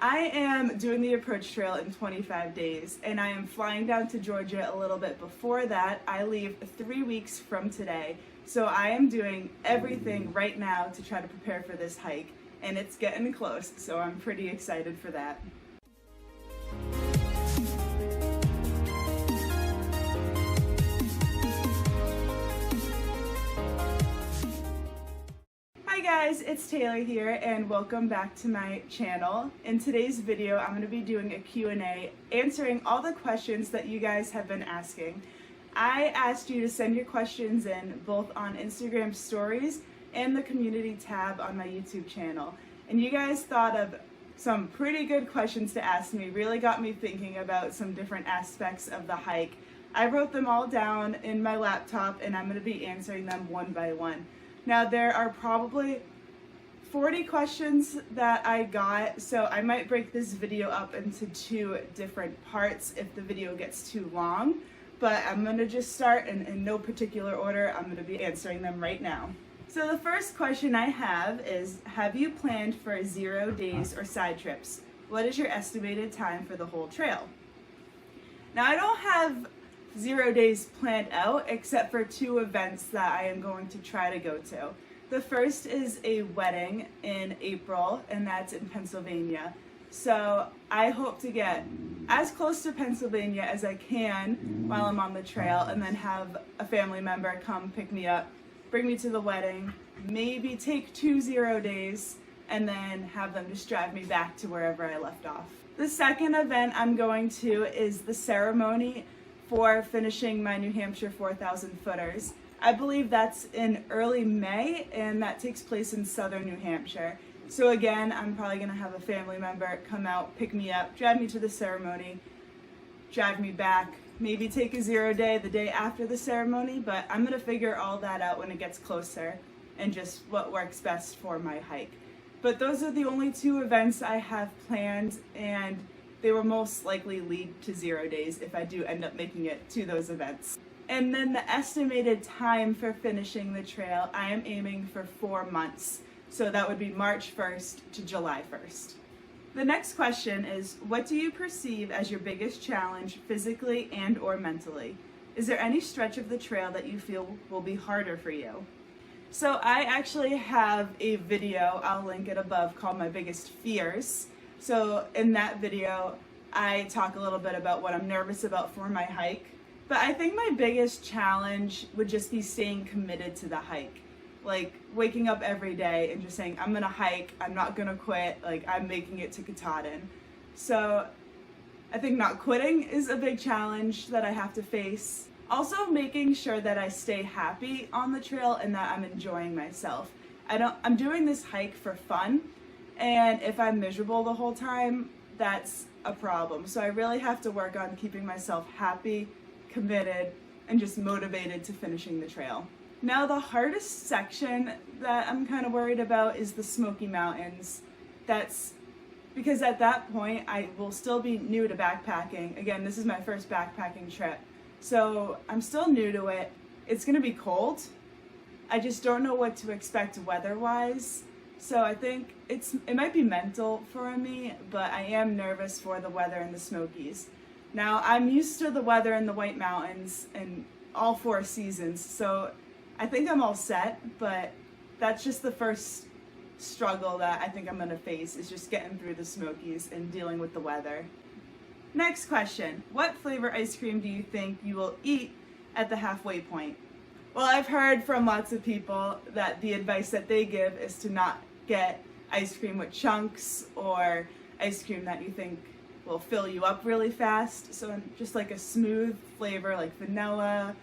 I am doing the approach trail in 25 days, and I am flying down to Georgia a little bit before that. I leave 3 weeks from today, so I am doing everything right now to try to prepare for this hike, and it's getting close, so I'm pretty excited for that. Hi guys, it's Taylor here and welcome back to my channel. In today's video, I'm going to be doing a Q&A answering all the questions that you guys have been asking. I asked you to send your questions in both on Instagram stories and the community tab on my YouTube channel. And you guys thought of some pretty good questions to ask me, really got me thinking about some different aspects of the hike. I wrote them all down in my laptop and I'm going to be answering them one by one. Now there are probably 40 questions that I got, so I might break this video up into 2 different parts if the video gets too long, but I'm going to just start in no particular order. I'm going to be answering them right now. So the first question I have is, have you planned for 0 days or side trips? What is your estimated time for the whole trail? Now I don't have 0 days planned out except for 2 events that I am going to try to go to. The first is a wedding in April, and that's in Pennsylvania. So I hope to get as close to Pennsylvania as I can while I'm on the trail, and then have a family member come pick me up, bring me to the wedding, maybe take 2 0 days, and then have them just drive me back to wherever I left off. The second event I'm going to is the ceremony for finishing my New Hampshire 4,000 footers. I believe that's in early May, and that takes place in southern New Hampshire. So again, I'm probably gonna have a family member come out, pick me up, drive me to the ceremony, drive me back, maybe take a 0 day the day after the ceremony, but I'm gonna figure all that out when it gets closer and just what works best for my hike. But those are the only 2 events I have planned, and they will most likely lead to 0 days if I do end up making it to those events. And then the estimated time for finishing the trail, I am aiming for 4 months. So that would be March 1st to July 1st. The next question is, what do you perceive as your biggest challenge physically and or mentally? Is there any stretch of the trail that you feel will be harder for you? So I actually have a video, I'll link it above, called My Biggest Fears. So in that video, I talk a little bit about what I'm nervous about for my hike. But I think my biggest challenge would just be staying committed to the hike. Like waking up every day and just saying, I'm gonna hike, I'm not gonna quit, like I'm making it to Katahdin. So I think not quitting is a big challenge that I have to face. Also making sure that I stay happy on the trail and that I'm enjoying myself. I'm doing this hike for fun. And if I'm miserable the whole time, that's a problem. So I really have to work on keeping myself happy, committed, and just motivated to finishing the trail. Now the hardest section that I'm kind of worried about is the Smoky Mountains. That's because at that point I will still be new to backpacking. Again, this is my first backpacking trip. So I'm still new to it. It's gonna be cold. I just don't know what to expect weather-wise. So I think it might be mental for me, but I am nervous for the weather in the Smokies. Now I'm used to the weather in the White Mountains in all 4 seasons, so I think I'm all set, but that's just the first struggle that I think I'm gonna face, is just getting through the Smokies and dealing with the weather. Next question, what flavor ice cream do you think you will eat at the halfway point? Well, I've heard from lots of people that the advice that they give is to not get ice cream with chunks or ice cream that you think will fill you up really fast. So just like a smooth flavor like vanilla,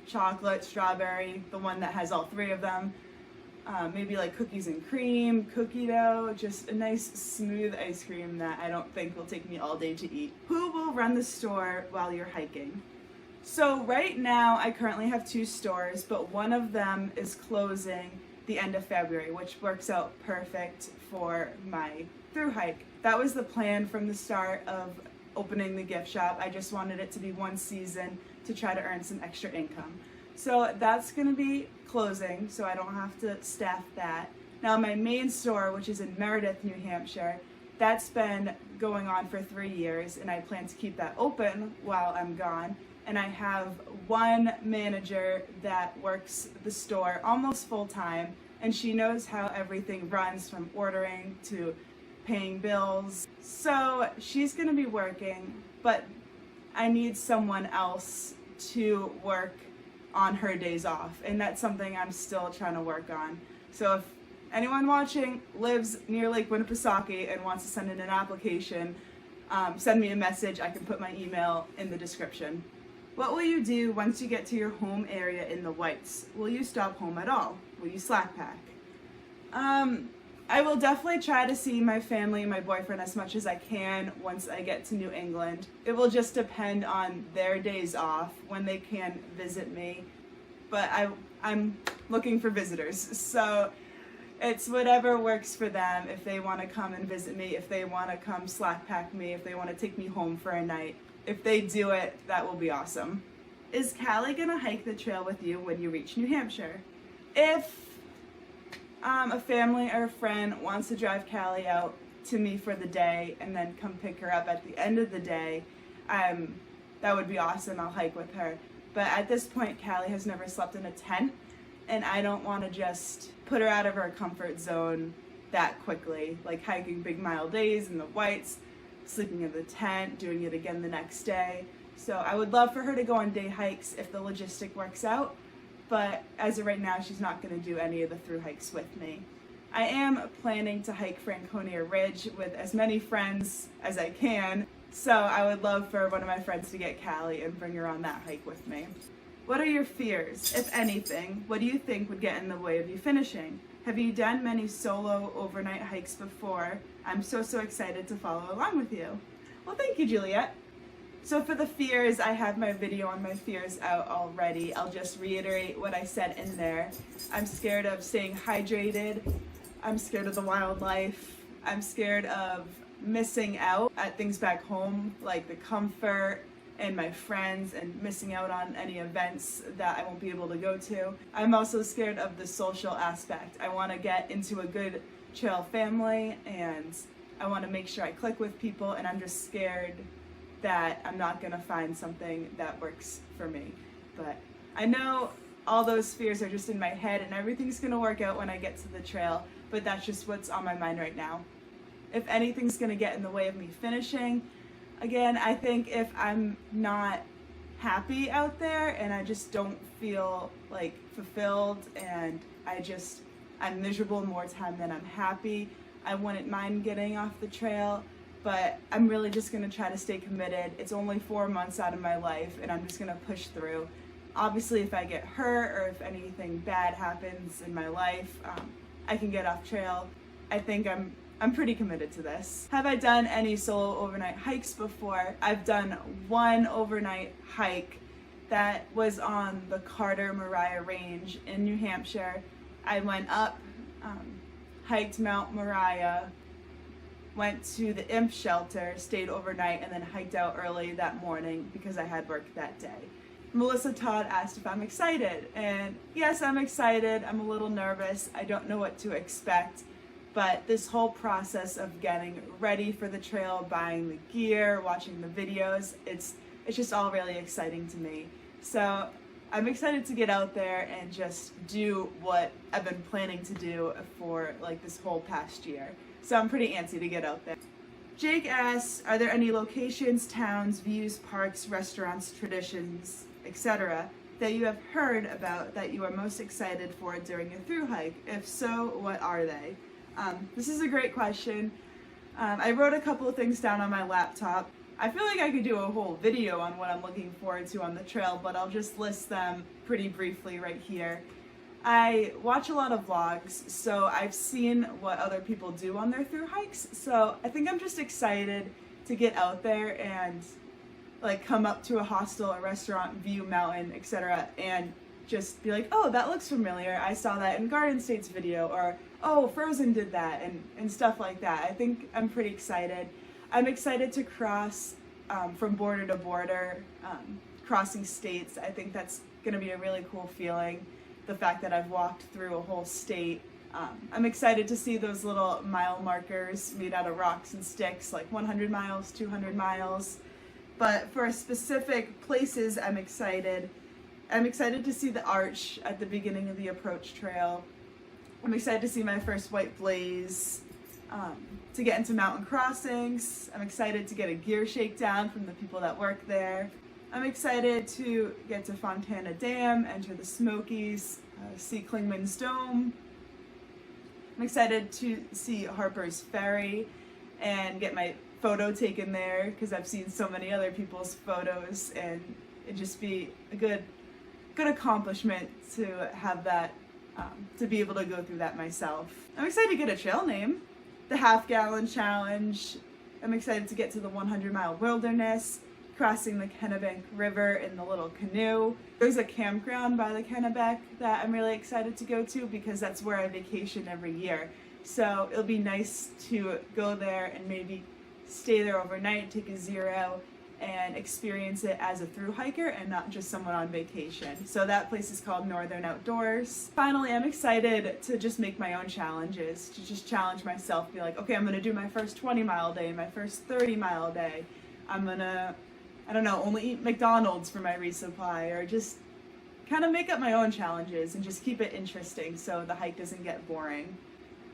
chocolate, strawberry, the one that has all 3 of them. Maybe like cookies and cream, cookie dough, just a nice smooth ice cream that I don't think will take me all day to eat. Who will run the store while you're hiking? So right now I currently have 2 stores, but one of them is closing the end of February, which works out perfect for my through hike. That was the plan from the start of opening the gift shop. I just wanted it to be 1 season to try to earn some extra income. So that's gonna be closing, so I don't have to staff that. Now my main store, which is in Meredith, New Hampshire, That's been going on for 3 years, and I plan to keep that open while I'm gone. And I have one manager that works the store almost full time, and she knows how everything runs from ordering to paying bills. So she's gonna be working, but I need someone else to work on her days off, and that's something I'm still trying to work on. So if anyone watching lives near Lake Winnipesaukee and wants to send in an application, send me a message. I can put my email in the description. What will you do once you get to your home area in the Whites? Will you stop home at all? Will you slack pack? I will definitely try to see my family and my boyfriend as much as I can once I get to New England. It will just depend on their days off, when they can visit me. But I'm looking for visitors, so it's whatever works for them. If they want to come and visit me, if they want to come slack pack me, if they want to take me home for a night. If they do it, that will be awesome. Is Kylie gonna hike the trail with you when you reach New Hampshire? If a family or a friend wants to drive Kylie out to me for the day and then come pick her up at the end of the day, that would be awesome. I'll hike with her. But at this point, Kylie has never slept in a tent, and I don't want to just put her out of her comfort zone that quickly, like hiking big mile days in the Whites, sleeping in the tent, doing it again the next day. So I would love for her to go on day hikes if the logistic works out, but as of right now, she's not going to do any of the through hikes with me. I am planning to hike Franconia Ridge with as many friends as I can, so I would love for one of my friends to get Kylie and bring her on that hike with me. What are your fears, if anything? What do you think would get in the way of you finishing? Have you done many solo overnight hikes before? I'm so excited to follow along with you. Well, thank you, Juliet. So for the fears, I have my video on my fears out already. I'll just reiterate what I said in there. I'm scared of staying hydrated. I'm scared of the wildlife. I'm scared of missing out at things back home, like the comfort and my friends, and missing out on any events that I won't be able to go to. I'm also scared of the social aspect. I want to get into a good trail family, and I want to make sure I click with people, and I'm just scared that I'm not going to find something that works for me. But I know all those fears are just in my head, and everything's going to work out when I get to the trail, but that's just what's on my mind right now. If anything's going to get in the way of me finishing, again, I think if I'm not happy out there and I just don't feel like fulfilled, and I'm miserable more time than I'm happy, I wouldn't mind getting off the trail, but I'm really just going to try to stay committed. It's only 4 months out of my life, and I'm just going to push through. Obviously, if I get hurt or if anything bad happens in my life, I can get off trail. I think I'm pretty committed to this. Have I done any solo overnight hikes before? I've done one overnight hike that was on the Carter-Moriah Range in New Hampshire. I went up, hiked Mount Moriah, went to the imp shelter, stayed overnight, and then hiked out early that morning because I had work that day. Melissa Todd asked if I'm excited, and yes, I'm excited. I'm a little nervous. I don't know what to expect. But this whole process of getting ready for the trail, buying the gear, watching the videos, it's just all really exciting to me. So I'm excited to get out there and just do what I've been planning to do for like this whole past year. So I'm pretty antsy to get out there. Jake asks, are there any locations, towns, views, parks, restaurants, traditions, etc. that you have heard about that you are most excited for during a thru hike? If so, what are they? This is a great question. I wrote a couple of things down on my laptop. I feel like I could do a whole video on what I'm looking forward to on the trail, but I'll just list them pretty briefly right here. I watch a lot of vlogs, so I've seen what other people do on their thru hikes, so I think I'm just excited to get out there and like come up to a hostel, a restaurant, view mountain, etc. and just be like, oh, that looks familiar. I saw that in Garden State's video, or oh, Frozen did that, and stuff like that. I think I'm pretty excited. I'm excited to cross from border to border, crossing states. I think that's going to be a really cool feeling. The fact that I've walked through a whole state I'm excited to see those little mile markers made out of rocks and sticks, like 100 miles, 200 miles. But for specific places, I'm excited. I'm excited to see the arch at the beginning of the approach trail. I'm excited to see my first white blaze, to get into mountain crossings. I'm excited to get a gear shakedown from the people that work there. I'm excited to get to Fontana Dam, enter the Smokies, see Clingman's Dome. I'm excited to see Harper's Ferry and get my photo taken there because I've seen so many other people's photos, and it'd just be a good accomplishment to have that, to be able to go through that myself. I'm excited to get a trail name, the Half Gallon Challenge. I'm excited to get to the 100-mile wilderness, crossing the Kennebec River in the little canoe. There's a campground by the Kennebec that I'm really excited to go to because that's where I vacation every year. So it'll be nice to go there and maybe stay there overnight, take a zero, and experience it as a thru hiker and not just someone on vacation. So that place is called Northern Outdoors. Finally, I'm excited to just make my own challenges, to just challenge myself, be like, okay, I'm gonna do my first 20-mile day, my first 30-mile day. I'm gonna, I don't know, only eat McDonald's for my resupply, or just kind of make up my own challenges and just keep it interesting so the hike doesn't get boring.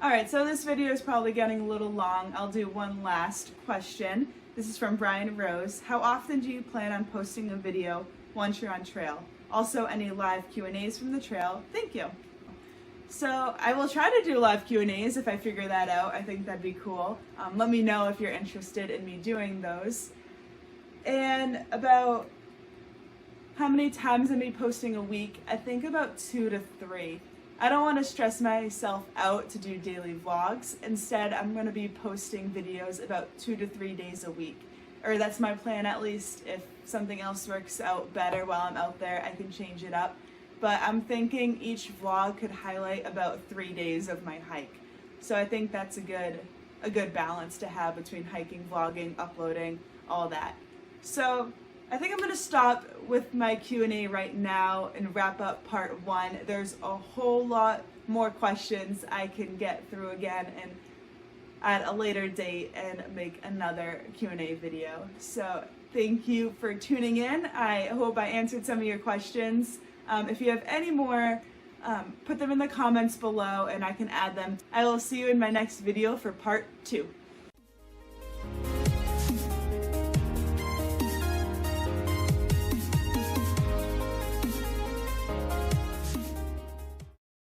Alright, so this video is probably getting a little long. I'll do one last question. This is from Brian Rose. How often do you plan on posting a video once you're on trail? Also, any live Q&As from the trail? Thank you. So I will try to do live Q&As if I figure that out. I think that'd be cool. Let me know if you're interested in me doing those. And about how many times I'm posting a week? I think about 2 to 3. I don't want to stress myself out to do daily vlogs. Instead, I'm going to be posting videos about 2 to 3 days a week. Or that's my plan, at least. If something else works out better while I'm out there, I can change it up. But I'm thinking each vlog could highlight about 3 days of my hike. So I think that's a good balance to have between hiking, vlogging, uploading, all that. So I think I'm going to stop with my Q&A right now and wrap up part 1. There's a whole lot more questions I can get through again and at a later date and make another Q&A video. So thank you for tuning in. I hope I answered some of your questions. If you have any more, put them in the comments below and I can add them. I will see you in my next video for part 2.